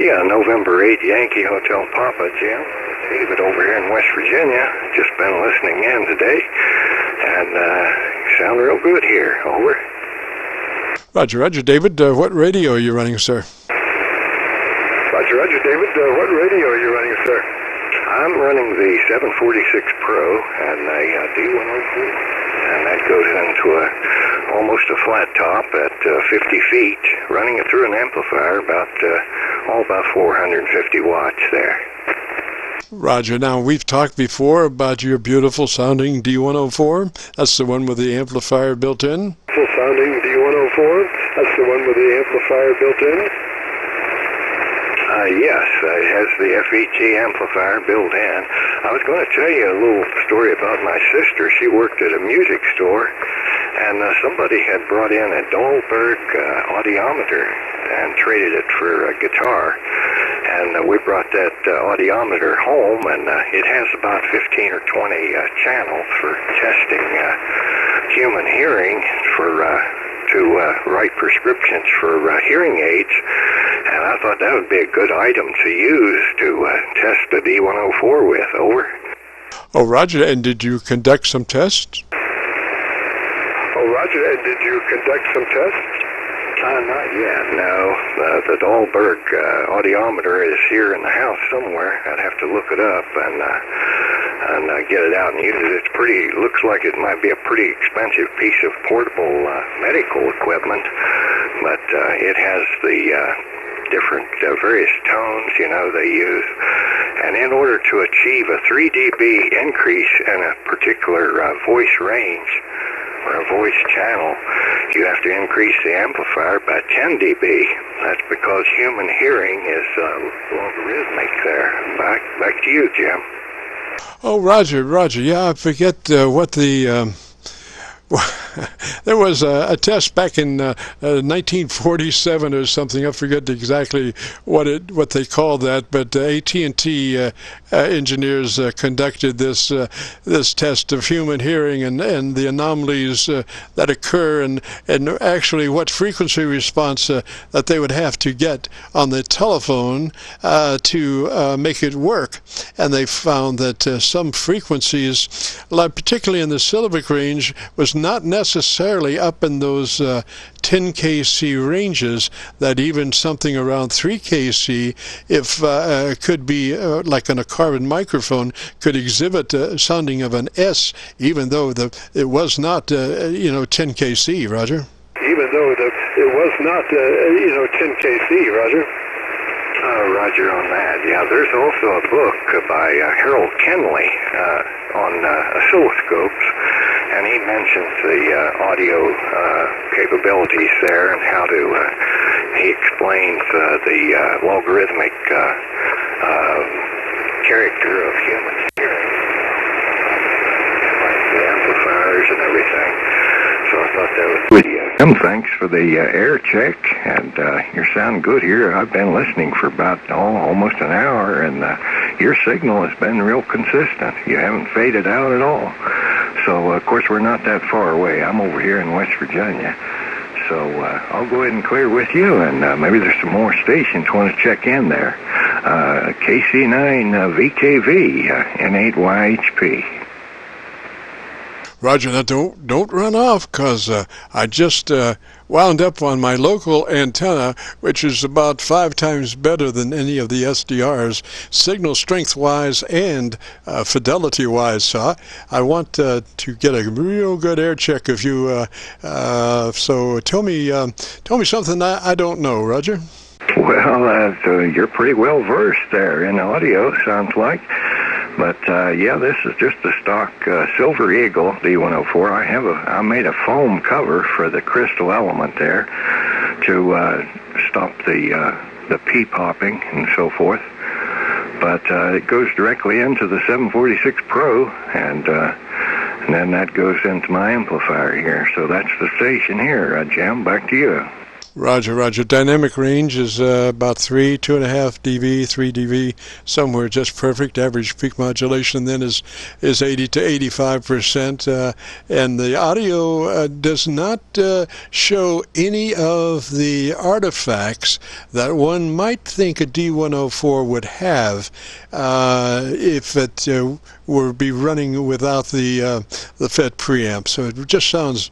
Yeah, November 8, Yankee Hotel Papa, Jim. David over here in West Virginia. Just been listening in today. And sound real good here. Over. Roger, Roger, David. What radio are you running, sir? Roger, Roger, David. What radio are you running, sir? I'm running the 746 Pro and a D104. And that goes into almost a flat top at 50 feet, running it through an amplifier about 450 watts there. Roger. Now, we've talked before about your beautiful sounding D104. That's the one with the amplifier built in. Beautiful sounding D104. That's the one with the amplifier built in. Yes, it has the FET amplifier built in. I was going to tell you a little story about my sister. She worked at a music store, and somebody had brought in a Dahlberg audiometer and traded it for a guitar. And we brought that audiometer home, and it has about 15 or 20 channels for testing human hearing to write prescriptions for hearing aids. And I thought that would be a good item to use to test the D104 with. Over. Oh, Roger. And did you conduct some tests? Oh, Roger. And did you conduct some tests? Not yet, no. The Dahlberg audiometer is here in the house somewhere. I'd have to look it up and get it out and use it. It's looks like it might be a pretty expensive piece of portable medical equipment, but it has the different various tones, they use. And in order to achieve a 3 dB increase in a particular voice range, or a voice channel, you have to increase the amplifier by 10 dB. That's because human hearing is logarithmic there. Back to you, Jim. Oh, Roger. Yeah, I forget what the... there was a test back in 1947 or something. I forget exactly what they called that, but AT&T engineers conducted this test of human hearing and the anomalies that occur and actually what frequency response that they would have to get on the telephone to make it work. And they found that some frequencies, particularly in the syllabic range, was not necessarily up in those 10 KC ranges, that even something around 3 KC, if could be like on a carbon microphone, could exhibit sounding of an S, even though it was not 10 KC, Roger. Even though it was not 10 KC, Roger. Roger on that. Yeah, there's also a book by Harold Kenley on oscilloscopes, and he mentions the audio capabilities there and how to, he explains the logarithmic character of human hearing, like the amplifiers and everything. So I thought that was good. Thanks for the air check, and you're sounding good here. I've been listening for about almost an hour, and your signal has been real consistent. You haven't faded out at all. So, of course, we're not that far away. I'm over here in West Virginia. So I'll go ahead and clear with you, and maybe there's some more stations want to check in there. KC9VKV, N8YHP. Roger, now don't run off, because I just wound up on my local antenna, which is about 5 times better than any of the SDRs, signal strength-wise and fidelity-wise. So I want to get a real good air check of you. So tell me something I don't know, Roger. Well, so you're pretty well versed there in audio, sounds like. But yeah, this is just a stock Silver Eagle D104. I made a foam cover for the crystal element there to stop the pea popping and so forth. But it goes directly into the 746 Pro, and then that goes into my amplifier here. So that's the station here, Jim. Back to you. Roger, Roger. Dynamic range is about 2.5 dB, 3 dB, somewhere just perfect. Average peak modulation then is 80 to 85%. And the audio does not show any of the artifacts that one might think a D104 would have if it were be running without the FET preamp. So it just sounds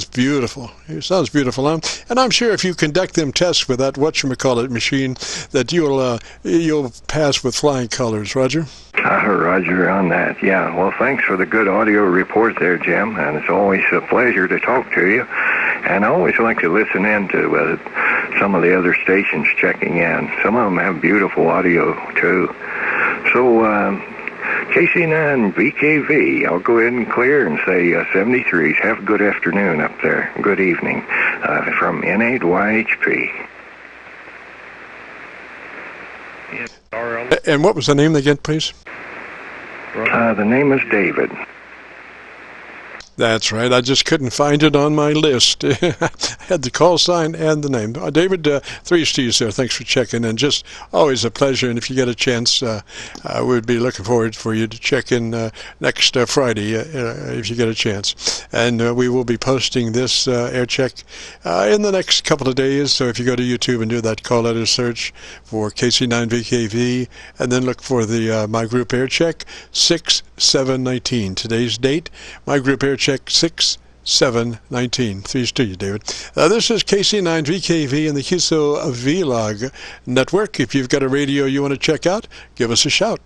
beautiful. It sounds beautiful. And I'm sure if you conduct them tests with that whatchamacallit machine, that you'll pass with flying colors. Roger? Roger on that. Yeah, well, thanks for the good audio report there, Jim, and it's always a pleasure to talk to you. And I always like to listen in to some of the other stations checking in. Some of them have beautiful audio, too. So, KC9VKV, I'll go ahead and clear and say 73s. Have a good afternoon up there. Good evening from N8YHP. And what was the name again, please? The name is David. That's right. I just couldn't find it on my list. I had the call sign and the name. David, 3 Steves there. Thanks for checking in. Just always a pleasure. And if you get a chance, we'd be looking forward for you to check in next Friday if you get a chance. And we will be posting this air check in the next couple of days. So if you go to YouTube and do that call letter search for KC9VKV and then look for the My Group Air Check 6/7/19. Today's date, My Group Air Check 6/7/19. 3 to you, David. This is KC9VKV and the Qso-Vlog network. If you've got a radio you want to check out, give us a shout.